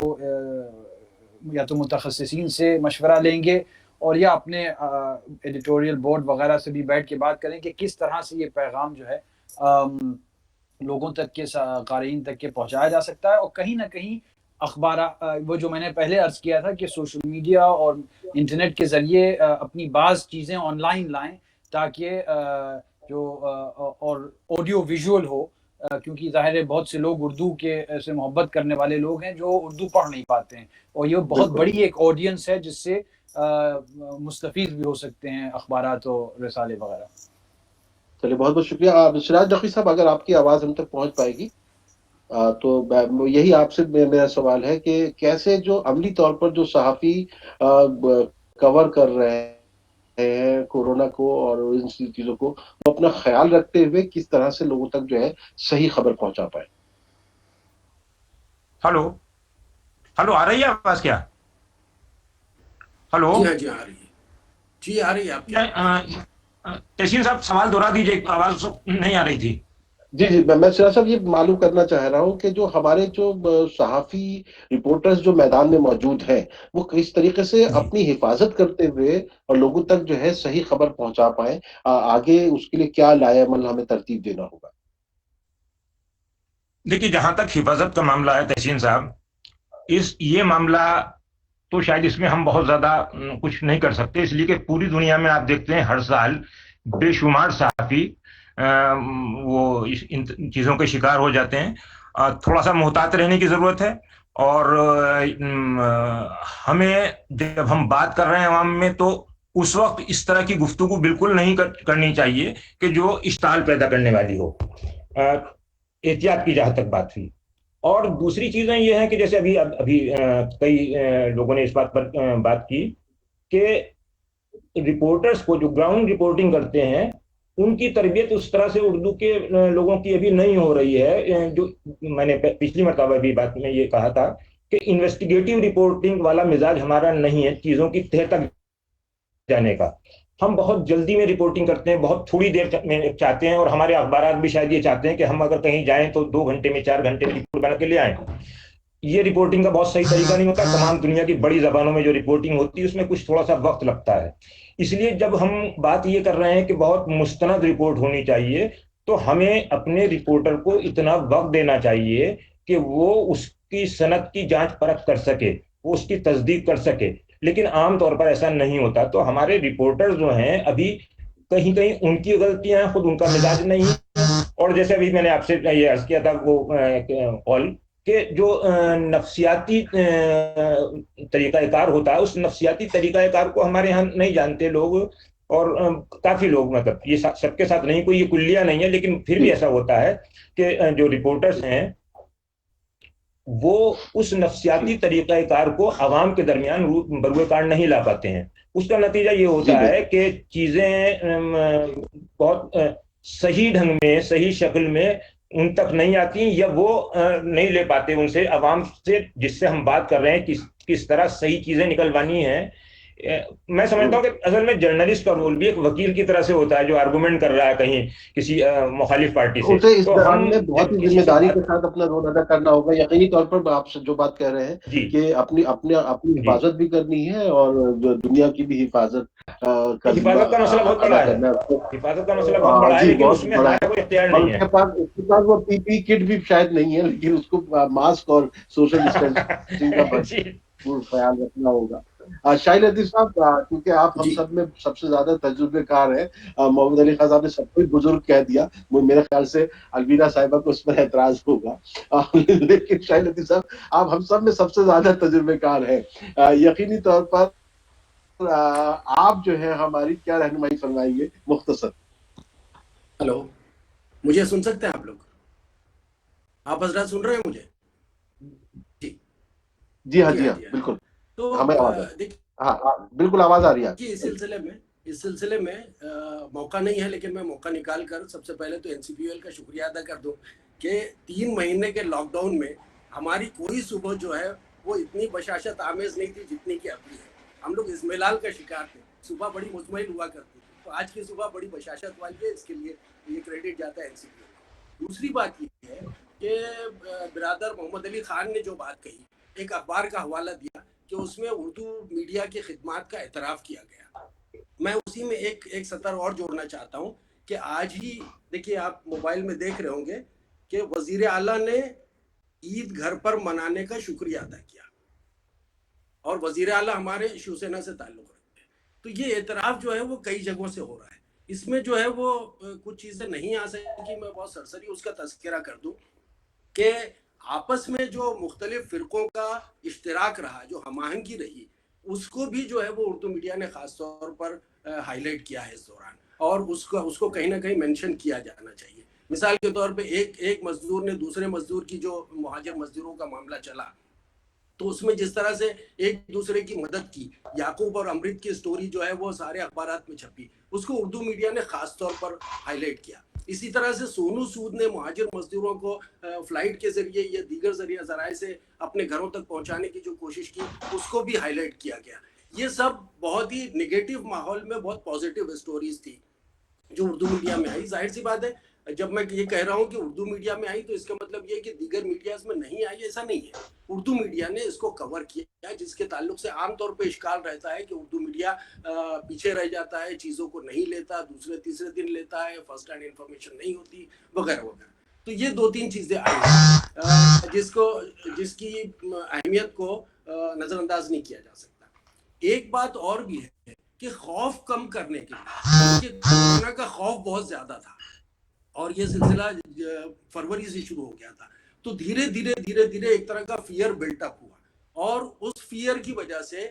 یا تو متخصصین سے مشورہ لیں گے اور یا اپنے ایڈیٹوریل بورڈ وغیرہ سے بھی بیٹھ کے بات کریں کہ کس طرح سے یہ پیغام جو ہے لوگوں تک کے قارئین تک کے پہنچایا جا سکتا ہے. اور کہیں نہ کہیں اخبار وہ جو میں نے پہلے عرض کیا تھا کہ سوشل میڈیا اور انٹرنیٹ کے ذریعے اپنی بعض چیزیں آن لائن لائیں تاکہ جو اور آڈیو ویژول ہو، کیونکہ ظاہر ہے بہت سے لوگ اردو کے سے محبت کرنے والے لوگ ہیں جو اردو پڑھ نہیں پاتے ہیں، اور یہ بہت بڑی ایک آڈینس ہے جس سے مستفید بھی ہو سکتے ہیں اخبارات و رسالے وغیرہ. چلیے بہت بہت شکریہ. سراج نقوی صاحب، اگر آپ کی آواز ہم تک پہنچ پائے گی تو یہی آپ سے میرا سوال ہے کہ کیسے جو عملی طور پر جو صحافی کور کر رہے ہیں کورونا کو اور ان چیزوں کو، وہ اپنا خیال رکھتے ہوئے کس طرح سے لوگوں تک جو ہے صحیح خبر پہنچا پائے. ہلو آ رہی ہے آواز کیا؟ ہلو جی ہاں جی آ رہی ہے آپ کی. تحسین صاحب سوال دوہرا دیجیے، آواز نہیں آ رہی تھی. جی میں سراج صاحب یہ معلوم کرنا چاہ رہا ہوں کہ جو ہمارے جو صحافی رپورٹرز جو میدان میں موجود ہیں وہ کس طریقے سے اپنی حفاظت کرتے ہوئے اور لوگوں تک جو ہے صحیح خبر پہنچا پائیں، آگے اس کے لیے کیا لائے عمل ہمیں ترتیب دینا ہوگا؟ دیکھیے، جہاں تک حفاظت کا معاملہ ہے تحسین صاحب، یہ معاملہ تو شاید اس میں ہم بہت زیادہ کچھ نہیں کر سکتے، اس لیے کہ پوری دنیا میں آپ دیکھتے ہیں ہر سال بے شمار صحافی وہ ان چیزوں کے شکار ہو جاتے ہیں. تھوڑا سا محتاط رہنے کی ضرورت ہے، اور ہمیں جب ہم بات کر رہے ہیں عوام میں تو اس وقت اس طرح کی گفتگو بالکل نہیں کرنی چاہیے کہ جو اشتعال پیدا کرنے والی ہو. احتیاط کی جہاں تک بات ہوئی. اور دوسری چیزیں یہ ہیں کہ جیسے ابھی کئی لوگوں نے اس بات پر بات کی کہ رپورٹرز کو جو گراؤنڈ رپورٹنگ کرتے ہیں ان کی تربیت اس طرح سے اردو کے لوگوں کی ابھی نہیں ہو رہی ہے. جو میں نے پچھلی مرتبہ بھی بات میں یہ کہا تھا کہ انویسٹیگیٹو رپورٹنگ والا مزاج ہمارا نہیں ہے، چیزوں کی تہہ تک جانے کا. ہم بہت جلدی میں رپورٹنگ کرتے ہیں، بہت تھوڑی دیر میں چاہتے ہیں، اور ہمارے اخبارات بھی شاید یہ چاہتے ہیں کہ ہم اگر کہیں جائیں تو 2 گھنٹے میں 4 گھنٹے میں رپورٹ بنا کے لے آئیں. یہ رپورٹنگ کا بہت صحیح طریقہ نہیں ہوتا. تمام دنیا کی بڑی زبانوں میں جو رپورٹنگ ہوتی ہے اس میں کچھ تھوڑا سا وقت لگتا ہے. اس لیے جب ہم بات یہ کر رہے ہیں کہ بہت مستند رپورٹ ہونی چاہیے تو ہمیں اپنے رپورٹر کو اتنا وقت دینا چاہیے کہ وہ اس کی سند کی جانچ پرکھ کر سکے، وہ اس کی تصدیق کر سکے. لیکن عام طور پر ایسا نہیں ہوتا. تو ہمارے رپورٹر جو ہیں ابھی کہیں ان کی غلطیاں ہیں، خود ان کا مزاج نہیں. اور جیسے ابھی میں نے آپ سے یہ عرض کیا تھا وہ قول کہ جو نفسیاتی طریقہ کار ہوتا ہے، اس نفسیاتی طریقہ کار کو ہمارے یہاں نہیں جانتے لوگ، اور کافی لوگ، مطلب یہ سب کے ساتھ نہیں، کوئی یہ کلیہ نہیں ہے، لیکن پھر بھی ایسا ہوتا ہے کہ جو رپورٹرز ہیں وہ اس نفسیاتی طریقہ کار کو عوام کے درمیان بروئے کار نہیں لا پاتے ہیں. اس کا نتیجہ یہ ہوتا ہے کہ چیزیں بہت صحیح ڈھنگ میں، صحیح شکل میں ان تک نہیں آتی، یا وہ نہیں لے پاتے ان سے، عوام سے جس سے ہم بات کر رہے ہیں کس طرح صحیح چیزیں نکلوانی ہیں. میں سمجھتا ہوں کہ اصل میں جرنلسٹ کا رول بھی ایک وکیل کی طرح سے ہوتا ہے جو آرگومنٹ کر رہا ہے کہیں کسی مخالف پارٹی سے. اسے اس تو دوران ہم میں بہت ہی ذمہ داری کے ساتھ اپنا رول ادا کرنا ہوگا. یقینی طور پر آپ سے جو بات کہہ رہے ہیں کہ اپنی حفاظت بھی کرنی ہے اور دنیا کی بھی حفاظت حفاظت کا مسئلہ بہت بڑا ہے. حفاظت کا مسئلہ بہت بڑا ہے، لیکن اس میں ہمارا کوئی اختیار نہیں ہے. اس کے پاس وہ پی پی کٹ بھی شاید نہیں ہے، لیکن اس کو ماسک اور سوشل ڈسٹینسنگ کا بھرپور خیال رکھنا ہوگا. شاہد لطیف صاحب، کیونکہ آپ ہم سب میں سب سے زیادہ تجربے کار ہیں، محمد علی خان صاحب نے سب کچھ بزرگ کہہ دیا، میرے خیال سے الویرا صاحبہ کو اس پر اعتراض ہوگا، لیکن شاہد لطیف صاحب آپ ہم سب میں سب سے زیادہ تجربے کار ہیں. یقینی طور پر آپ جو ہے ہماری کیا رہنمائی فرمائیں گے مختصر؟ ہلو، مجھے سن سکتے ہیں آپ لوگ؟ آپ حضرات سن رہے ہیں مجھے؟ جی ہاں بالکل. تو ہمیں آواز بالکل آواز آ رہی ہے. اس سلسلے میں موقع نہیں ہے، لیکن میں موقع نکال کر سب سے پہلے تو NCPUL کا شکریہ ادا کر دوں کہ 3 مہینے کے لاک ڈاؤن میں ہماری کوئی صبح جو ہے وہ اتنی بشاشت آمیز نہیں تھی جتنی کہ ابھی ہے. ہم لوگ اسملال کا شکار تھے، صبح بڑی مطمئن ہوا کرتی تھی، تو آج کی صبح بڑی بشاشت والی ہے، اس کے لیے یہ کریڈٹ جاتا ہے NCPUL. دوسری بات یہ ہے کہ برادر محمد علی خان نے جو بات کہی، ایک اخبار کا حوالہ دیا کہ اس میں اردو میڈیا کی خدمات کا اعتراف کیا گیا. میں اسی میں ایک سطر اور جوڑنا چاہتا ہوں کہ آج ہی دیکھیے، آپ موبائل میں دیکھ رہے ہوں گے کہ وزیر اعلیٰ نے عید گھر پر منانے کا شکریہ ادا کیا، اور وزیر اعلیٰ ہمارے شیو سینا سے تعلق رکھتے ہیں، تو یہ اعتراف جو ہے وہ کئی جگہوں سے ہو رہا ہے. اس میں جو ہے وہ کچھ چیزیں نہیں آ سکی، میں بہت سرسری اس کا تذکرہ کر دوں کہ آپس میں جو مختلف فرقوں کا اشتراک رہا، جو ہم آہنگی رہی، اس کو بھی جو ہے وہ اردو میڈیا نے خاص طور پر ہائی لائٹ کیا ہے اس دوران، اور اس کو کہیں نہ کہیں مینشن کیا جانا چاہیے. مثال کے طور پہ ایک مزدور نے دوسرے مزدور کی، جو مہاجر مزدوروں کا معاملہ چلا، تو اس میں جس طرح سے ایک دوسرے کی مدد کی، یعقوب اور امرت کی سٹوری جو ہے وہ سارے اخبارات میں چھپی، اس کو اردو میڈیا نے خاص طور پر ہائی لائٹ کیا. اسی طرح سے سونو سود نے مہاجر مزدوروں کو فلائٹ کے ذریعے یا دیگر ذرائع سے اپنے گھروں تک پہنچانے کی جو کوشش کی، اس کو بھی ہائی لائٹ کیا گیا. یہ سب بہت ہی نگیٹو ماحول میں بہت پازیٹیو سٹوریز تھی جو اردو میڈیا میں آئی. ظاہر سی بات ہے، جب میں یہ کہہ رہا ہوں کہ اردو میڈیا میں آئی تو اس کا مطلب یہ کہ دیگر میڈیاز میں نہیں آئی، ایسا نہیں ہے. اردو میڈیا نے اس کو کور کیا، جس کے تعلق سے عام طور پہ اشکال رہتا ہے کہ اردو میڈیا پیچھے رہ جاتا ہے، چیزوں کو نہیں لیتا، دوسرے تیسرے دن لیتا ہے، فرسٹ ہینڈ انفارمیشن نہیں ہوتی، وغیرہ وغیرہ. تو یہ 2-3 چیزیں آئی ہیں جس کی اہمیت کو نظر انداز نہیں کیا جا سکتا. ایک بات اور بھی ہے کہ خوف کم کرنے کے لیے، کورونا کا خوف بہت زیادہ تھا اور یہ سلسلہ فروری سے شروع ہو گیا تھا، تو دھیرے دھیرے ایک طرح کا فیئر بلٹ اپ ہوا، اور اس فیئر کی وجہ سے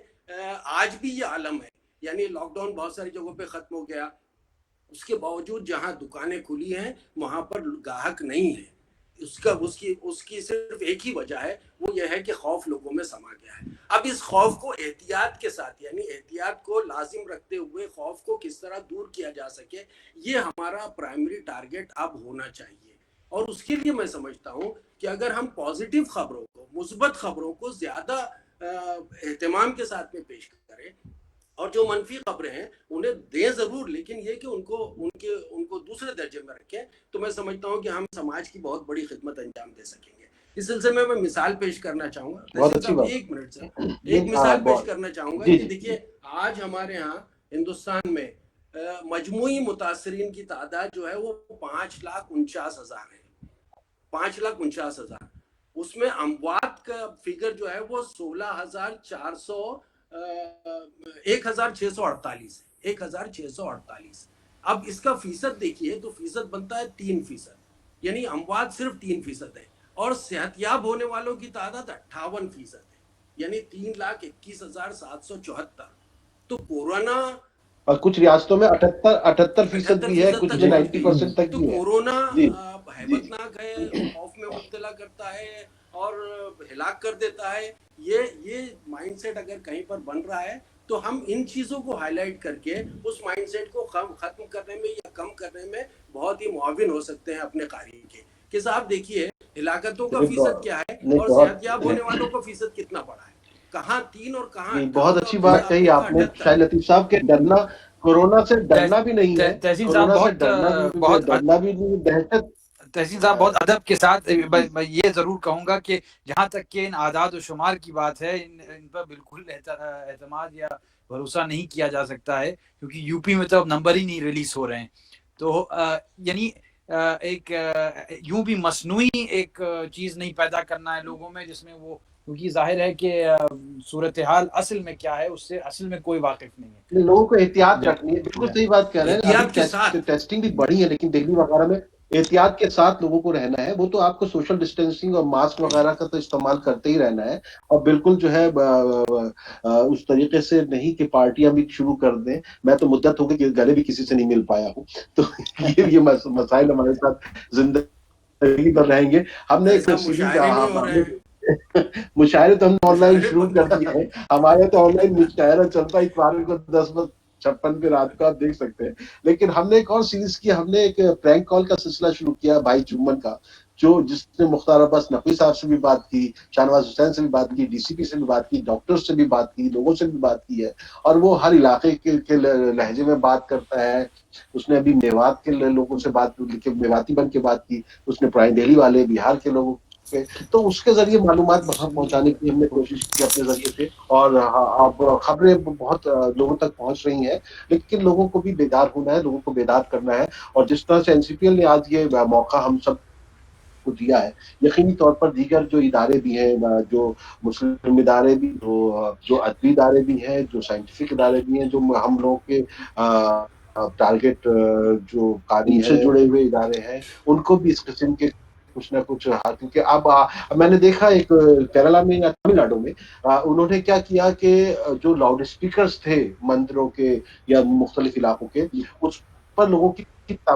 آج بھی یہ عالم ہے. یعنی لاک ڈاؤن بہت ساری جگہوں پہ ختم ہو گیا، اس کے باوجود جہاں دکانیں کھلی ہیں وہاں پر گاہک نہیں ہے. اس کی صرف ایک ہی وجہ ہے، وہ یہ ہے کہ خوف لوگوں میں سما گیا ہے. اب اس خوف کو احتیاط کے ساتھ، یعنی احتیاط کو لازم رکھتے ہوئے خوف کو کس طرح دور کیا جا سکے، یہ ہمارا پرائمری ٹارگٹ اب ہونا چاہیے. اور اس کے لیے میں سمجھتا ہوں کہ اگر ہم پازیٹیو خبروں کو، مثبت خبروں کو زیادہ اہتمام کے ساتھ میں پیش کریں، اور جو منفی خبریں ہیں انہیں دیں ضرور، لیکن یہ کہ ان کو دوسرے درجے میں رکھیں، تو میں سمجھتا ہوں کہ ہم سماج کی بہت بڑی خدمت انجام دے سکیں گے. اس سلسلے میں مثال پیش کرنا چاہوں گا. ایک منٹ سے ایک مثال پیش کرنا چاہوں گا کہ دیکھیے، آج ہمارے ہاں ہندوستان میں مجموعی متاثرین کی تعداد جو ہے وہ 5,49,000 ہے. 5,49,000. اس میں اموات کا فگر جو ہے وہ 1,648 ہے. 1,648. اب اس کا فیصد دیکھیے تو فیصد بنتا ہے 3%، یعنی اموات صرف 3% ہے، اور صحت یاب ہونے والوں کی تعداد 58% ہے، یعنی 3,21,774. تو کورونا، اور کچھ ریاستوں میں 78% بھی ہے، کچھ میں 90% تک تو بھی ہے. کورونا ہیبتناک ہے، خوف میں مبتلا کرتا ہے اور ہلاک کر دیتا ہے. یہ مائنڈ سیٹ اگر کہیں پر بن رہا ہے تو ہم ان چیزوں کو ہائی لائٹ کر کے اس مائنڈ سیٹ کو ختم کرنے میں یا کم کرنے میں بہت ہی معاون ہو سکتے ہیں اپنے قارئین کے. کہ صاحب دیکھیے، ہلاکتوں کا فیصد کیا ہے اور صحت یاب ہونے والوں کا فیصد کتنا بڑا ہے، کہاں 3 اور کہاں. بہت اچھی بات کہی آپ نے شاہد لطیف صاحب کے ڈرنا، کورونا سے ڈرنا بھی نہیں ہے، تحسین صاحب ڈرنا بھی نہیں، دہشت. تحسین صاحب بہت ادب کے ساتھ میں یہ ضرور کہوں گا کہ جہاں تک کہ ان اعداد و شمار کی بات ہے، ان پر بالکل اعتماد یا بھروسہ نہیں کیا جا سکتا ہے، کیونکہ یو پی میں تو اب نمبر ہی نہیں ریلیز ہو رہے ہیں. تو یعنی ایک یوں بھی مصنوعی ایک چیز نہیں پیدا کرنا ہے لوگوں میں، جس میں وہ، کیونکہ ظاہر ہے کہ صورتحال اصل میں کیا ہے اس سے اصل میں کوئی واقف نہیں ہے. لوگوں کو احتیاط رکھنی ہے. بالکل صحیح بات کہہ رہے ہیں. ٹیسٹنگ بھی بڑی ہے، لیکن دہلی وغیرہ میں احتیاط کے ساتھ لوگوں کو رہنا ہے. وہ تو آپ کو سوشل ڈسٹینسنگ اور ماسک وغیرہ کا تو استعمال کرتے ہی رہنا ہے، اور بالکل جو ہے اس طریقے سے نہیں کہ پارٹیاں بھی شروع کر دیں. میں تو مدت ہو گئی کہ گلے بھی کسی سے نہیں مل پایا ہوں، تو یہ مسائل ہمارے ساتھ زندگی پر رہیں گے. ہم نے مشاعرے تو ہم نے آن لائن شروع کر دیا ہے. ہمارے تو آن لائن مشاعرہ چلتا ہے، اتوار کو 10:56 پہ رات کو آپ دیکھ سکتے ہیں. لیکن ہم نے ایک اور سیریز کی، ہم نے ایک پرینک کال کا سلسلہ شروع کیا بھائی چومن کا، جس نے مختار عباس نقوی صاحب سے بھی بات کی، شاہنواز حسین سے بھی بات کی، ڈی سی پی سے بھی بات کی، ڈاکٹر سے بھی بات کی، لوگوں سے بھی بات کی ہے. اور وہ ہر علاقے کے لہجے میں بات کرتا ہے. اس نے ابھی میوات کے لوگوں سے بات کی، میواتی بن کے بات کی. اس نے پرائم دہلی والے، بہار کے لوگوں، تو اس کے ذریعے معلومات وہاں پہنچانے کی ہم نے کوشش کی اپنے ذریعے سے. اور اب خبریں بہت لوگوں تک پہنچ رہی ہیں، لیکن لوگوں کو بھی بیدار ہونا ہے، لوگوں کو بیدار کرنا ہے. اور جس طرح سے NCPL نے آج یہ موقع ہم سب کو دیا ہے. یقینی طور پر دیگر جو ادارے بھی ہیں، جو مسلم ادارے بھی، جو ادبی ادارے بھی ہیں، جو سائنٹیفک ادارے بھی ہیں، جو ہم لوگوں کے ٹارگیٹ جو قانون سے جڑے ہوئے ادارے ہیں، ان کو بھی اس قسم کے کچھ نہ کچھ، کیونکہ اب میں نے دیکھا ایک کیرلا میں یا تمل ناڈو میں انہوں نے کیا کیا کہ جو لاؤڈ اسپیکرز تھے مندروں کے یا مختلف علاقوں کے، اس پر لوگوں کی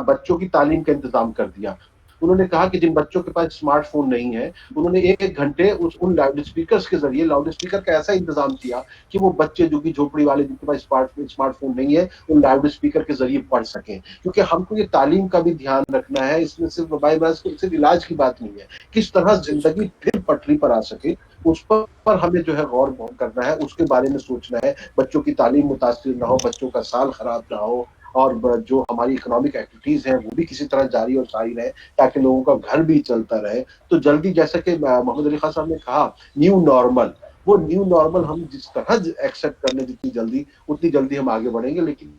بچوں کی تعلیم کا انتظام کر دیا. انہوں نے کہا کہ جن بچوں کے پاس اسمارٹ فون نہیں ہے، انہوں نے ایک گھنٹے ان لاؤڈ اسپیکرز کے ذریعے لاؤڈ اسپیکر کا ایسا انتظام کیا کہ وہ بچے جو کہ جھوپڑی والے جن کے پاس اسمارٹ فون نہیں ہے، ان لاؤڈ اسپیکر کے ذریعے پڑھ سکیں. کیونکہ ہم کو یہ تعلیم کا بھی دھیان رکھنا ہے، اس میں صرف موبائل صرف علاج کی بات نہیں ہے، کس طرح زندگی پھر پٹری پر آ سکے اس پر ہمیں جو ہے غور کرنا ہے، اس کے بارے میں سوچنا ہے. بچوں کی تعلیم متاثر نہ ہو، بچوں کا سال خراب نہ ہو، اور جو ہماری اکنامک ایکٹیویٹیز ہیں وہ بھی کسی طرح جاری اور ساری رہے تاکہ لوگوں کا گھر بھی چلتا رہے. تو جلدی، جیسا کہ محمد علی خان صاحب نے کہا، نیو نارمل، وہ نیو نارمل ہم جس طرح ایکسیپٹ کرنے اتنی جلدی ہم آگے بڑھیں گے، لیکن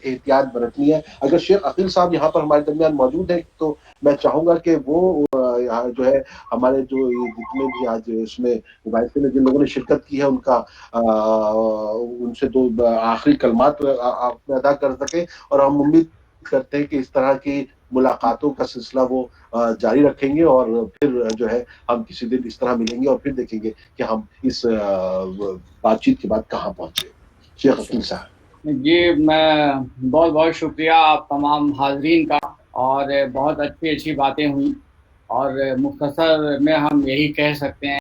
احتیاط برتنی ہے. اگر شیخ عقیل صاحب یہاں پر ہمارے درمیان موجود ہیں تو میں چاہوں گا کہ وہ جو ہے ہمارے جو جتنے بھی آج اس میں مباحثے میں جن لوگوں نے شرکت کی ہے ان کا ان سے دو آخری کلمات آپ ادا کر سکیں. اور ہم امید کرتے ہیں کہ اس طرح کی ملاقاتوں کا سلسلہ وہ جاری رکھیں گے، اور پھر جو ہے ہم کسی دن اس طرح ملیں گے اور پھر دیکھیں گے کہ ہم اس بات چیت کے بعد کہاں پہنچے. شیخ عقیل صاحب. جی، میں بہت بہت شکریہ آپ تمام حاضرین کا، اور بہت اچھی باتیں ہوئیں، اور مختصر میں ہم یہی کہہ سکتے ہیں